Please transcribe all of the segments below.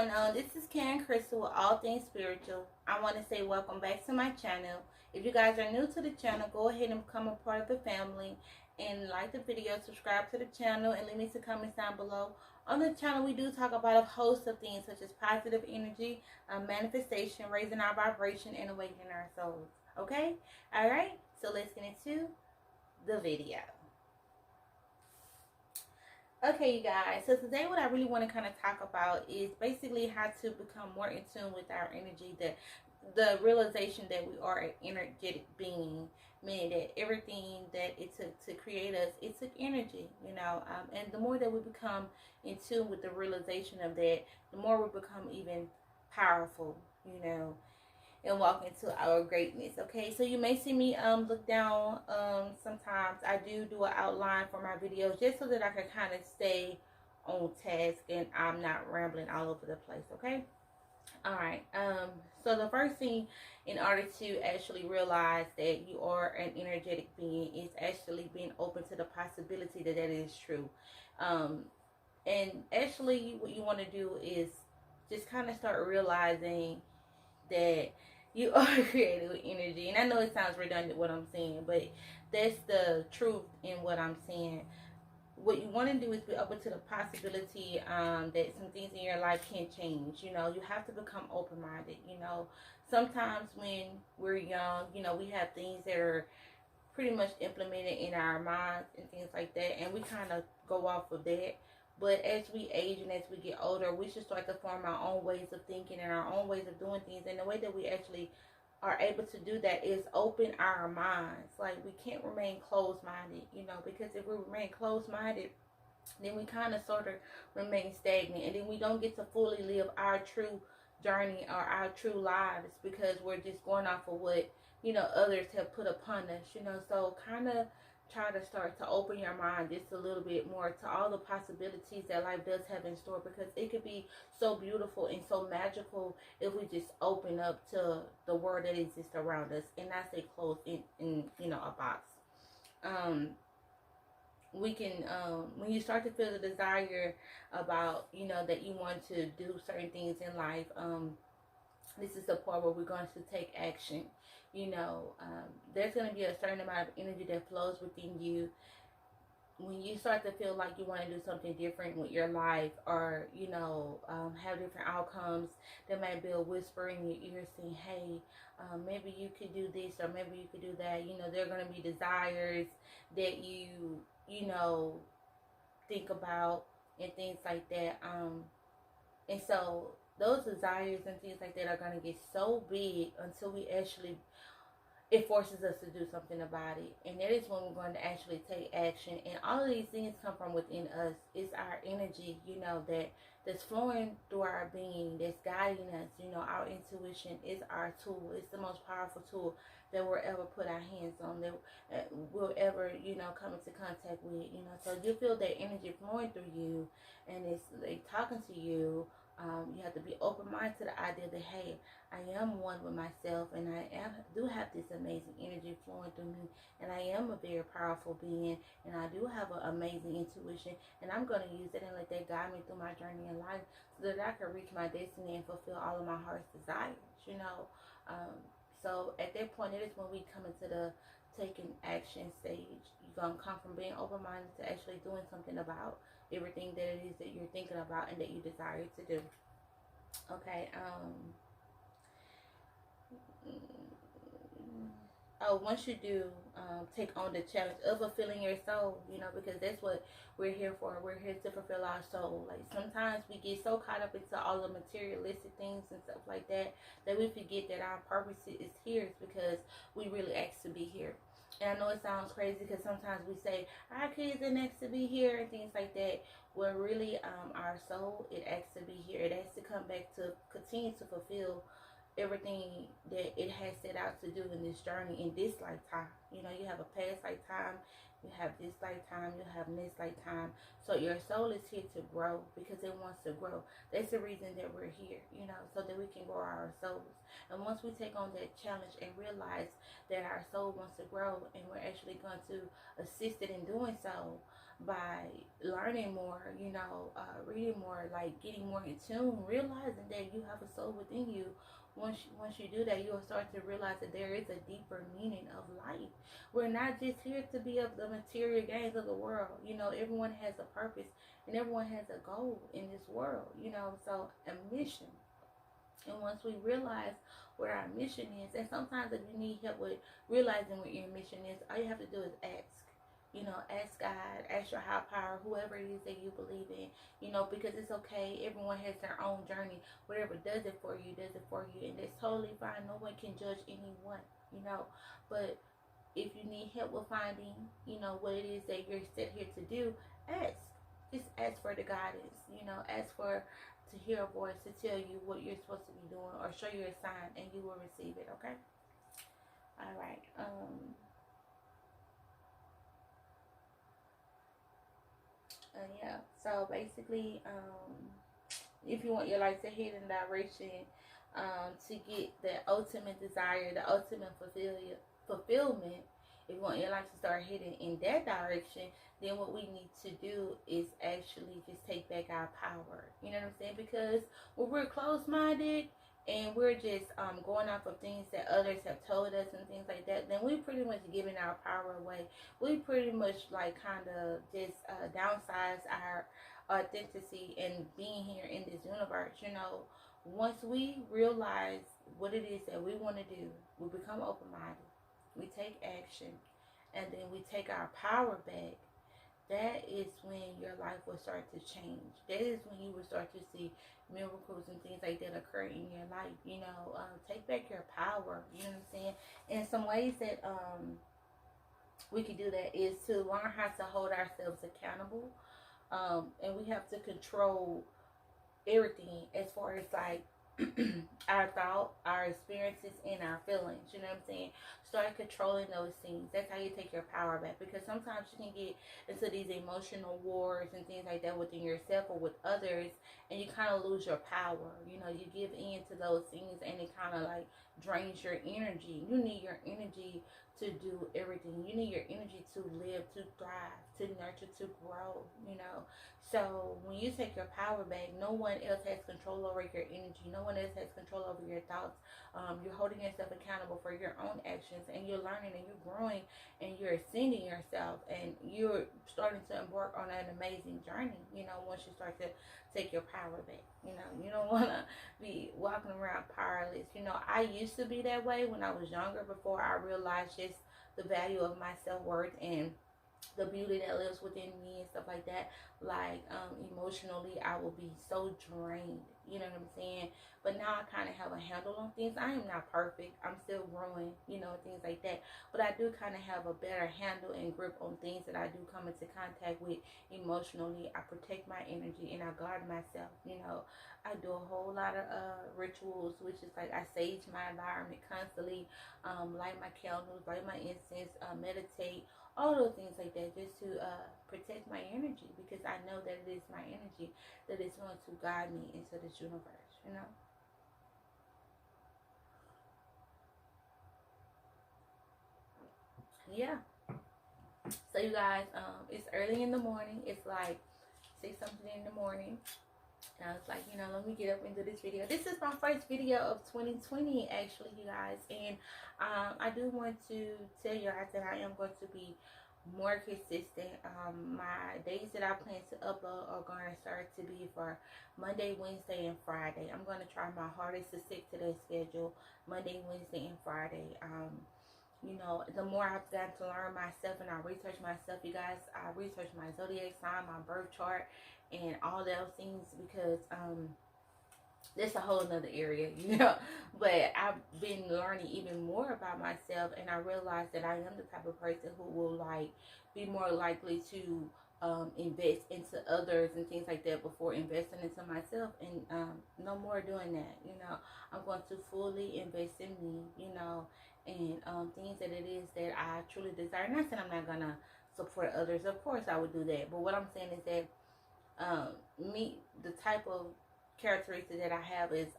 going on? This is Karen Crystal with All Things Spiritual. I want to say welcome back to my channel. If you guys are new to the channel, go ahead and become a part of the family and like the video, subscribe to the channel, and leave me some comments down below. On the channel, we do talk about a host of things such as positive energy, manifestation, raising our vibration, and awakening our souls. Okay? Alright, so let's get into the video. Okay, you guys, so today what I really want to kind of talk about is basically how to become more in tune with our energy, the realization that we are an energetic being, meaning that everything that it took to create us, it took energy, and the more that we become in tune with the realization of that, the more we become even powerful, and walk into our greatness. Okay, so you may see me look down. Sometimes I do an outline for my videos just so that I can kind of stay on task and I'm not rambling all over the place. Okay, all right. So the first thing, in order to actually realize that you are an energetic being, is actually being open to the possibility that that is true. And actually what you want to do is just kind of start realizing that you are created with energy. And I know it sounds redundant what I'm saying, but that's the truth in what I'm saying. What you want to do is be open to the possibility that some things in your life can change. You have to become open-minded. Sometimes when we're young, we have things that are pretty much implemented in our minds and things like that, and we kind of go off of that. But as we age and as we get older, we should start to form our own ways of thinking and our own ways of doing things. And the way that we actually are able to do that is open our minds. Like, we can't remain closed-minded, because if we remain closed-minded, then we kind of sort of remain stagnant. And then we don't get to fully live our true journey or our true lives, because we're just going off of what, others have put upon us, So kind of try to start to open your mind just a little bit more to all the possibilities that life does have in store, because it could be so beautiful and so magical if we just open up to the world that exists around us and not stay closed in a box. We can when you start to feel the desire about that you want to do certain things in life, this is the part where we're going to take action. There's going to be a certain amount of energy that flows within you when you start to feel like you want to do something different with your life, or have different outcomes. There might be a whisper in your ear saying, hey, maybe you could do this, or maybe you could do that. There are going to be desires that you think about and things like that. And so those desires and things like that are going to get so big until it forces us to do something about it. And that is when we're going to actually take action. And all of these things come from within us. It's our energy, that's flowing through our being, that's guiding us. Our intuition is our tool. It's the most powerful tool that we'll ever put our hands on, that we'll ever, come into contact with. So you feel that energy flowing through you, and it's like talking to you. You have to be open-minded to the idea that, hey, I am one with myself, and do have this amazing energy flowing through me, and I am a very powerful being, and I do have an amazing intuition, and I'm going to use it and let that guide me through my journey in life so that I can reach my destiny and fulfill all of my heart's desires, So at that point, it is when we come into the taking action stage. You're going to come from being open-minded to actually doing something about everything that it is that you're thinking about and that you desire to do. Okay. Once you do take on the challenge of fulfilling your soul, because that's what we're here for. We're here to fulfill our soul. Like, sometimes we get so caught up into all the materialistic things and stuff like that we forget that our purpose is here is because we really asked to be here. And I know it sounds crazy because sometimes we say our kids are next to be here and things like that. Well, really, our soul, it asks to be here. It asks to come back to continue to fulfill everything that it has set out to do in this journey in this lifetime. You know, you have a past lifetime, you have this lifetime, you have next lifetime. So your soul is here to grow because it wants to grow. That's the reason that we're here, you know, so that we can grow our souls. And once we take on that challenge and realize that our soul wants to grow, and we're actually going to assist it in doing so by learning more, you know, reading more, like getting more in tune, realizing that you have a soul within you. Once you do that, you'll start to realize that there is a deeper meaning of life. We're not just here to be of the material gains of the world. You know, everyone has a purpose and everyone has a goal in this world, you know, so a mission. And once we realize what our mission is, and sometimes if you need help with realizing what your mission is, all you have to do is ask. You know, ask God, ask your higher power, whoever it is that you believe in, you know, because it's okay. Everyone has their own journey. Whatever does it for you, does it for you. And that's totally fine. No one can judge anyone, you know. But if you need help with finding, you know, what it is that you're set here to do, ask. Just ask for the guidance, you know, ask for to hear a voice to tell you what you're supposed to be doing or show you a sign and you will receive it, okay? All right. Yeah, so basically, if you want your life to head in direction, to get the ultimate desire, the ultimate fulfillment, if you want your life to start heading in that direction, then what we need to do is actually just take back our power. You know what I'm saying? Because when we're closed-minded and we're just going off of things that others have told us and things like that, then we pretty much giving our power away. We pretty much like kind of just downsize our authenticity and being here in this universe. You know, once we realize what it is that we want to do, we become open-minded, we take action, and then we take our power back. That is when your life will start to change. That is when you will start to see miracles and things like that occur in your life. You know, take back your power. You know what I'm saying? And some ways that we can do that is to learn how to hold ourselves accountable. And we have to control everything as far as like our thought, our experiences, and our feelings. You know what I'm saying? Start controlling those things. That's how you take your power back. Because sometimes you can get into these emotional wars and things like that within yourself or with others, and you kind of lose your power. You know, you give in to those things, and it kind of like drains your energy. You need your energy to do everything. You need your energy to live, to thrive, to nurture, to grow. You know, so when you take your power back, no one else has control over your energy. No one else has control over your thoughts. You're holding yourself accountable for your own actions, and you're learning and you're growing and you're ascending yourself, and you're starting to embark on an amazing journey. You know, once you start to take your power back, you know, you don't want to be walking around powerless. You know, I used to be that way when I was younger, before I realized just the value of my self-worth and the beauty that lives within me and stuff like that. Like emotionally, I will be so drained, you know what I'm saying? But now I kind of have a handle on things. I am not perfect, I'm still growing, you know, things like that, but I do kind of have a better handle and grip on things that I do come into contact with emotionally. I protect my energy and I guard myself, you know. I do a whole lot of rituals, which is like I sage my environment constantly, light my candles, light my incense, meditate, all those things like that, just to protect my energy, because I know that it is my energy that is going to guide me into this universe, you know. Yeah. So you guys, it's early in the morning. It's like 6 something in the morning. And I was like, you know, let me get up and do this video. This is my first video of 2020, actually, you guys. And I do want to tell you guys that I am going to be more consistent. My days that I plan to upload are going to start to be for Monday, Wednesday, and Friday. I'm going to try my hardest to stick to that schedule, Monday, Wednesday, and Friday. You know, the more I've gotten to learn myself and I research myself, you guys, I research my zodiac sign, my birth chart, and all those things, because that's a whole nother area, you know. But I've been learning even more about myself, and I realized that I am the type of person who will like be more likely to invest into others and things like that before investing into myself, and no more doing that. I'm going to fully invest in me, and things that it is that I truly desire. Not saying I'm not gonna support others, of course I would do that, but what I'm saying is that me, the type of characteristic that I have is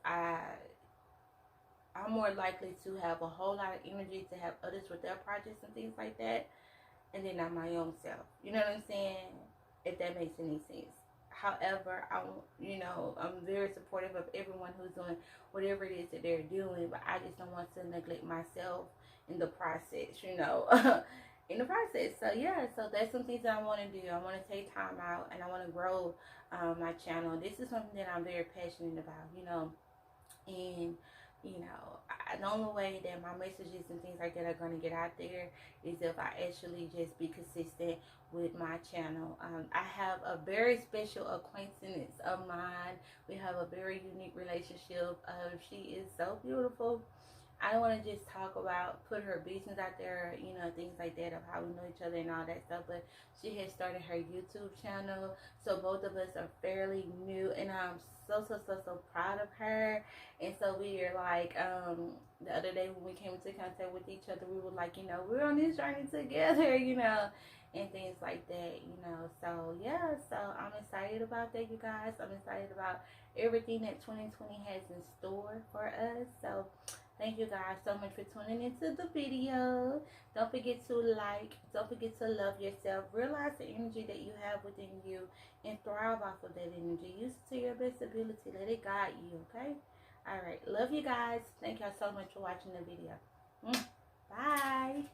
I'm more likely to have a whole lot of energy to have others with their projects and things like that, and then not my own self. You know what I'm saying? If that makes any sense. However, I'm very supportive of everyone who's doing whatever it is that they're doing, but I just don't want to neglect myself in the process, in the process. So yeah, so that's some things that I want to do. I want to take time out and I want to grow my channel. This is something that I'm very passionate about, and the only way that my messages and things like that are going to get out there is if I actually just be consistent with my channel. I have a very special acquaintance of mine. We have a very unique relationship. She is so beautiful. I don't want to just talk about, put her business out there, things like that, of how we know each other and all that stuff. But she has started her YouTube channel. So both of us are fairly new, and I'm so proud of her. And so we are like, the other day when we came into contact with each other, we were like, we're on this journey together, and things like that, So yeah, so I'm excited about that, you guys. I'm excited about everything that 2020 has in store for us. So thank you guys so much for tuning into the video. Don't forget to like, don't forget to love yourself. Realize the energy that you have within you and thrive off of that energy. Use it to your best ability. Let it guide you, okay? Alright, love you guys. Thank y'all so much for watching the video. Bye.